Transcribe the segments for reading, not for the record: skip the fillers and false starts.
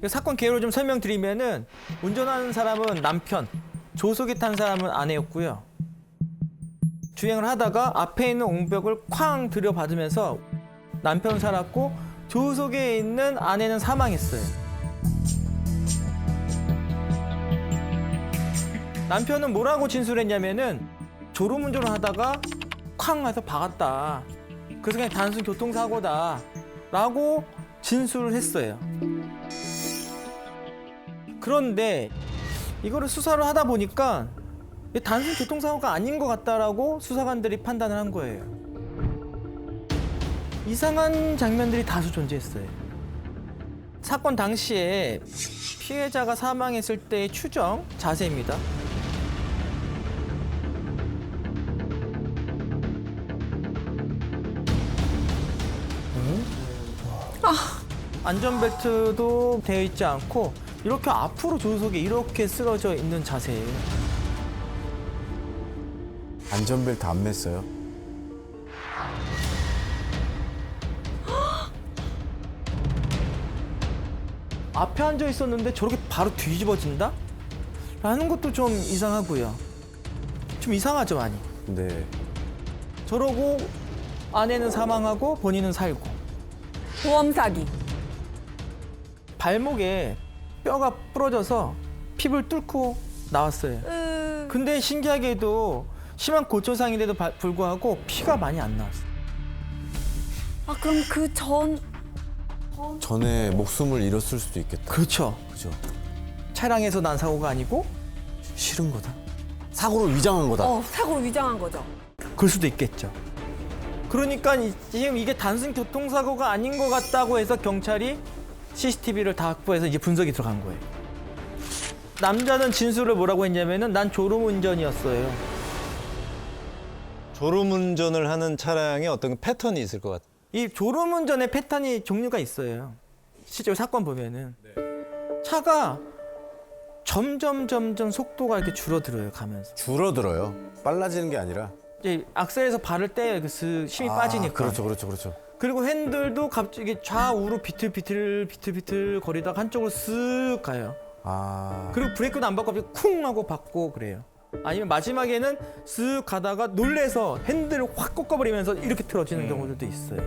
사건 개요를 좀 설명드리면은 운전하는 사람은 남편, 조수기 탄 사람은 아내였고요. 주행을 하다가 앞에 있는 옹벽을 쾅 들여받으면서 남편 살았고 조수기에 있는 아내는 사망했어요. 남편은 뭐라고 진술했냐면은 졸음운전을 하다가 쾅 해서 박았다. 그래서 그냥 단순 교통사고다 라고 진술을 했어요. 그런데 이거를 수사를 하다 보니까 단순 교통사고가 아닌 것 같다라고 수사관들이 판단을 한 거예요. 이상한 장면들이 다수 존재했어요. 사건 당시에 피해자가 사망했을 때의 추정 자세입니다. 안전벨트도 되어 있지 않고 이렇게 앞으로 조수석에 이렇게 쓰러져 있는 자세예요. 안전벨트 안 맸어요? 앞에 앉아 있었는데 저렇게 바로 뒤집어진다? 라는 것도 좀 이상하고요. 좀 이상하죠, 많이. 네. 저러고 아내는 사망하고 본인은 살고. 보험 사기. 발목에 뼈가 부러져서 피부를 뚫고 나왔어요. 근데 신기하게도 심한 고초상인데도 불구하고 피가 많이 안 나왔어요. 아 그럼 그 전에 목숨을 잃었을 수도 있겠다. 그렇죠. 그죠? 차량에서 난 사고가 아니고 싫은 거다. 사고를 위장한 거다. 사고를 위장한 거죠. 그럴 수도 있겠죠. 그러니까 지금 이게 단순 교통사고가 아닌 것 같다고 해서 경찰이 CCTV를 다 확보해서 이제 분석이 들어간 거예요. 남자는 진술을 뭐라고 했냐면은 난 졸음운전이었어요. 졸음운전을 하는 차량에 어떤 패턴이 있을 것 같아요. 이 졸음운전의 패턴이 종류가 있어요. 실제로 사건 보면은 차가 점점 속도가 이렇게 줄어들어요 가면서. 줄어들어요. 빨라지는 게 아니라. 이제 악셀에서 발을 떼요. 그 힘이 빠지니까. 그렇죠. 그리고 핸들도 갑자기 좌우로 비틀비틀 거리다가 한쪽으로 쓱 가요. 그리고 브레이크도 안 밟고 갑자기 쿵 하고 밟고 그래요. 아니면 마지막에는 쓱 가다가 놀래서 핸들을 확 꺾어버리면서 이렇게 틀어지는 경우들도 있어요.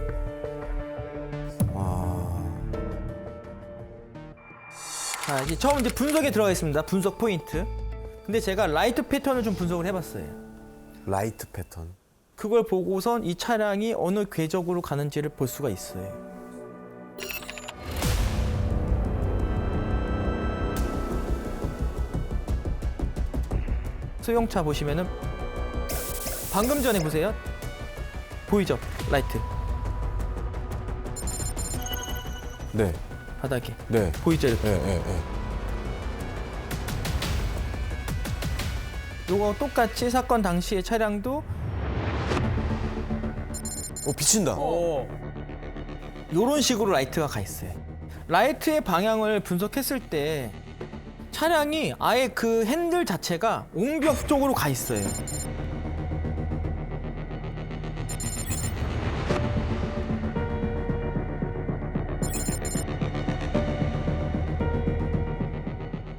자, 이제 처음 이제 분석에 들어가겠습니다. 분석 포인트. 근데 제가 라이트 패턴을 좀 분석을 해봤어요. 라이트 패턴. 그걸 보고선 이 차량이 어느 궤적으로 가는지를 볼 수가 있어요. 소형차 보시면은 방금 전에 보세요. 보이죠? 라이트. 네. 바닥에. 네. 보이죠? 이렇게. 네. 요거 똑같이 사건 당시의 차량도 비친다. 요런 식으로 라이트가 가 있어요. 라이트의 방향을 분석했을 때 차량이 아예 그 핸들 자체가 옹벽 쪽으로 가 있어요.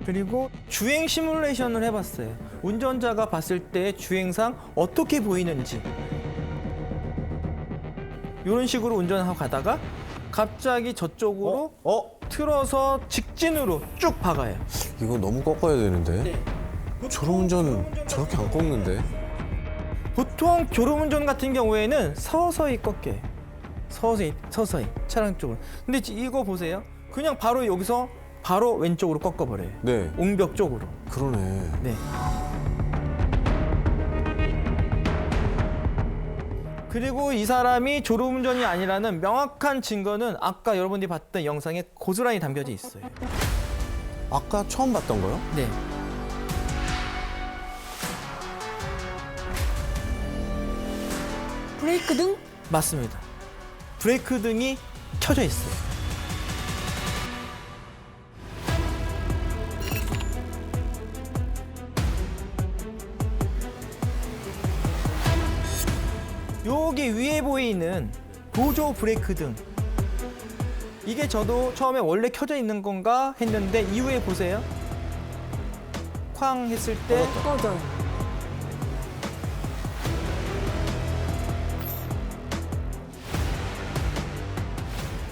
그리고 주행 시뮬레이션을 해봤어요. 운전자가 봤을 때 주행상 어떻게 보이는지. 이런 식으로 운전하고 가다가 갑자기 저쪽으로 틀어서 직진으로 쭉 박아요. 이거 너무 꺾어야 되는데. 졸음운전 저렇게 안 꺾는데. 보통 졸음운전 같은 경우에는 서서히 꺾여요. 서서히 차량 쪽으로. 근데 이거 보세요. 그냥 바로 여기서 바로 왼쪽으로 꺾어버려요. 네. 옹벽 쪽으로. 그러네. 네. 그리고 이 사람이 졸음운전이 아니라는 명확한 증거는 아까 여러분들이 봤던 영상에 고스란히 담겨져 있어요. 아까 처음 봤던 거요? 네. 브레이크 등? 맞습니다. 브레이크 등이 켜져 있어요. 여기 위에 보이는 보조 브레이크 등 이게 저도 처음에 원래 켜져 있는 건가 했는데 이후에 보세요. 쾅 했을 때 꺼져요.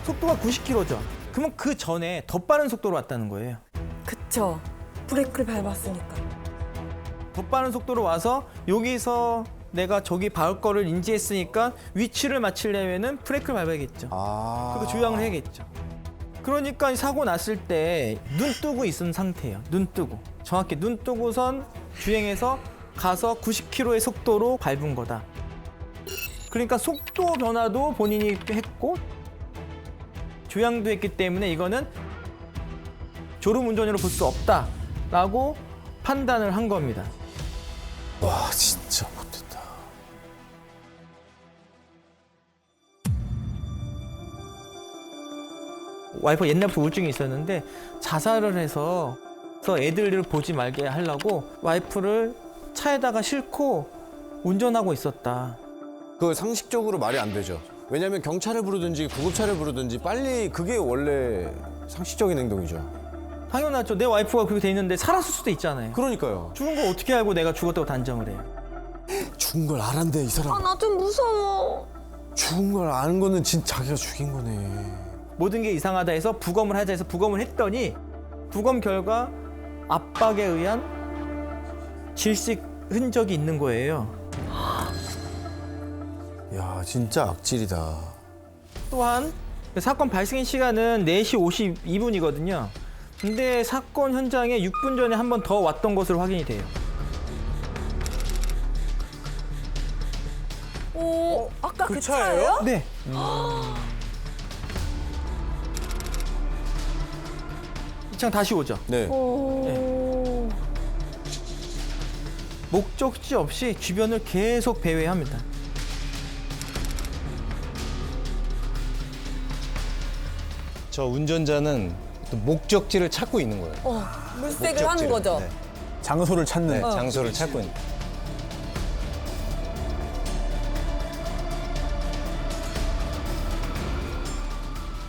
속도가 90km죠. 그러면 그 전에 더 빠른 속도로 왔다는 거예요. 그쵸. 브레이크를 밟았으니까. 더 빠른 속도로 와서 여기서 내가 저기 밟을 거를 인지했으니까 위치를 맞추려면은 브레이크를 밟아야겠죠. 그리고 조향을 해야겠죠. 그러니까 이 사고 났을 때 눈 뜨고 있은 상태예요. 눈 뜨고. 정확히 눈 뜨고선 주행해서 가서 90km의 속도로 밟은 거다. 그러니까 속도 변화도 본인이 했고 조향도 했기 때문에 이거는 졸음 운전으로 볼 수 없다라고 판단을 한 겁니다. 와 진짜 못했다. 와이프 옛날부터 우울증이 있었는데 자살을 해서 애들을 보지 말게 하려고 와이프를 차에다가 싣고 운전하고 있었다. 그 상식적으로 말이 안 되죠. 왜냐하면 경찰을 부르든지 구급차를 부르든지 빨리 그게 원래 상식적인 행동이죠. 당연하죠. 내 와이프가 그렇게 돼 있는데 살았을 수도 있잖아요. 그러니까요. 죽은 거 어떻게 알고 내가 죽었다고 단정을 해요. 죽은 걸 알았는데 이 사람. 나 좀 무서워. 죽은 걸 아는 거는 진짜 자기가 죽인 거네. 모든 게 이상하다 해서 부검을 하자 해서 부검을 했더니 부검 결과 압박에 의한 질식 흔적이 있는 거예요. 야 진짜 악질이다. 또한 사건 발생 시간은 4시 52분이거든요. 근데 사건 현장에 6분 전에 한 번 더 왔던 것으로 확인이 돼요. 오, 아까 그 차예요? 차예요? 네. 이 창 다시 오죠. 네. 오. 목적지 없이 주변을 계속 배회합니다. 저 운전자는 또 목적지를 찾고 있는 거예요. 물색을 하는 거죠. 네. 장소를 찾는. 네, 장소를 찾고 있는.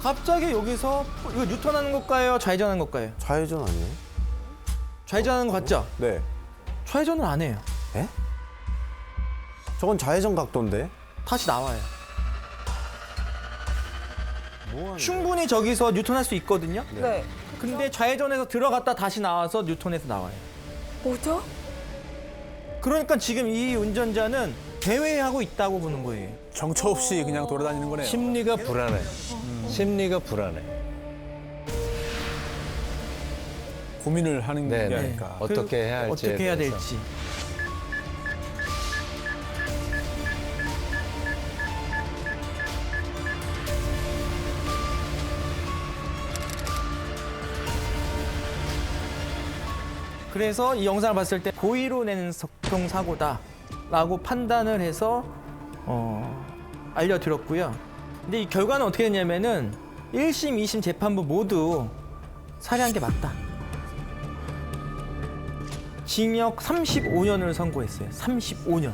갑자기 여기서 이거 유턴하는 것까요? 좌회전하는 것까요? 좌회전 아니에요? 좌회전하는 거 같죠? 네. 좌회전을 안 해요. 에? 저건 좌회전 각도인데. 다시 나와요. 뭐 하는 충분히 저기서 뉴턴할 수 있거든요. 네. 근데 좌회전에서 들어갔다 다시 나와서 뉴턴에서 나와요. 뭐죠? 그러니까 지금 이 운전자는 배회하고 있다고 보는 거예요. 정처 없이 그냥 돌아다니는 거네요. 심리가 불안해. 심리가 불안해. 고민을 하는 네, 게 네. 아닐까. 어떻게 해야 할지에 어떻게 해야 대해서. 될지. 그래서 이 영상을 봤을 때 고의로 낸 교통사고다라고 판단을 해서 알려드렸고요. 근데 이 결과는 어떻게 됐냐면은 1심, 2심 재판부 모두 살해한 게 맞다. 징역 35년을 선고했어요. 35년.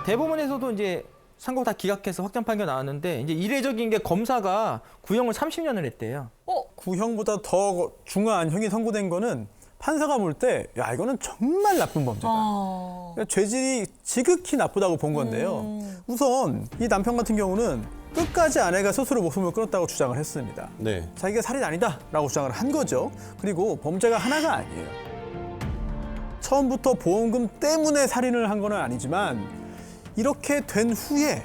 대법원에서도 이제 상고 다 기각해서 확정 판결 나왔는데 이제 이례적인 게 검사가 구형을 30년을 했대요. 구형보다 더 중한 형이 선고된 거는 판사가 볼 때, 야, 이거는 정말 나쁜 범죄다. 그러니까 죄질이 지극히 나쁘다고 본 건데요. 우선 이 남편 같은 경우는 끝까지 아내가 스스로 목숨을 끊었다고 주장을 했습니다. 네. 자기가 살인 아니다라고 주장을 한 거죠. 그리고 범죄가 하나가 아니에요. 처음부터 보험금 때문에 살인을 한 건 아니지만 이렇게 된 후에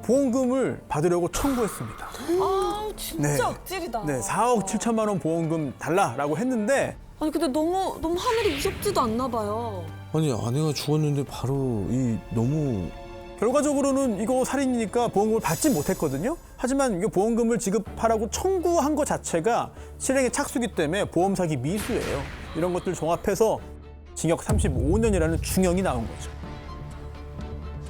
보험금을 받으려고 청구했습니다. 아, 진짜 네. 악질이다. 네, 4억 7천만 원 보험금 달라라고 했는데 아니 근데 너무 하늘이 무섭지도 않나 봐요. 아니 아내가 죽었는데 바로 이 너무 결과적으로는 이거 살인이니까 보험금을 받지 못했거든요. 하지만 이거 보험금을 지급하라고 청구한 것 자체가 실행에 착수기 때문에 보험 사기 미수예요. 이런 것들 종합해서 징역 35년이라는 중형이 나온 거죠.